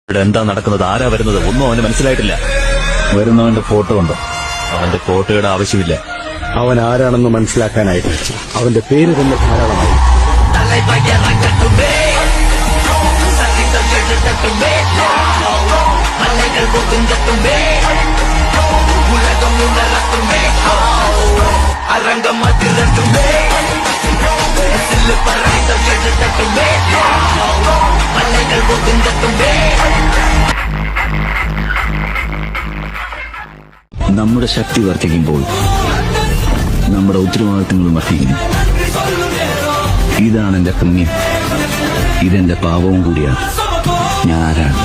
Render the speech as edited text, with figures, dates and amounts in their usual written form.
ഇവിടെ എന്താ നടക്കുന്നത്, ആരാ വരുന്നത്, ഒന്നും അവന് മനസ്സിലായിട്ടില്ല. വരുന്നവന്റെ ഫോട്ടോ ഉണ്ടോ? അവന്റെ ഫോട്ടോയുടെ ആവശ്യമില്ല. അവൻ ആരാണെന്ന് മനസ്സിലാക്കാനായിട്ട് അവന്റെ പേര് തന്നെ ധാരാളമായി. നമ്മുടെ ശക്തി വർദ്ധിക്കുമ്പോൾ നമ്മുടെ ഉത്തരവാദിത്തങ്ങളും വർദ്ധിക്കുന്നു. ഇതാണ് എന്റെ പുണ്യം, ഇതെന്റെ പാപവും കൂടിയാണ്. ഞാൻ ആരാണ്?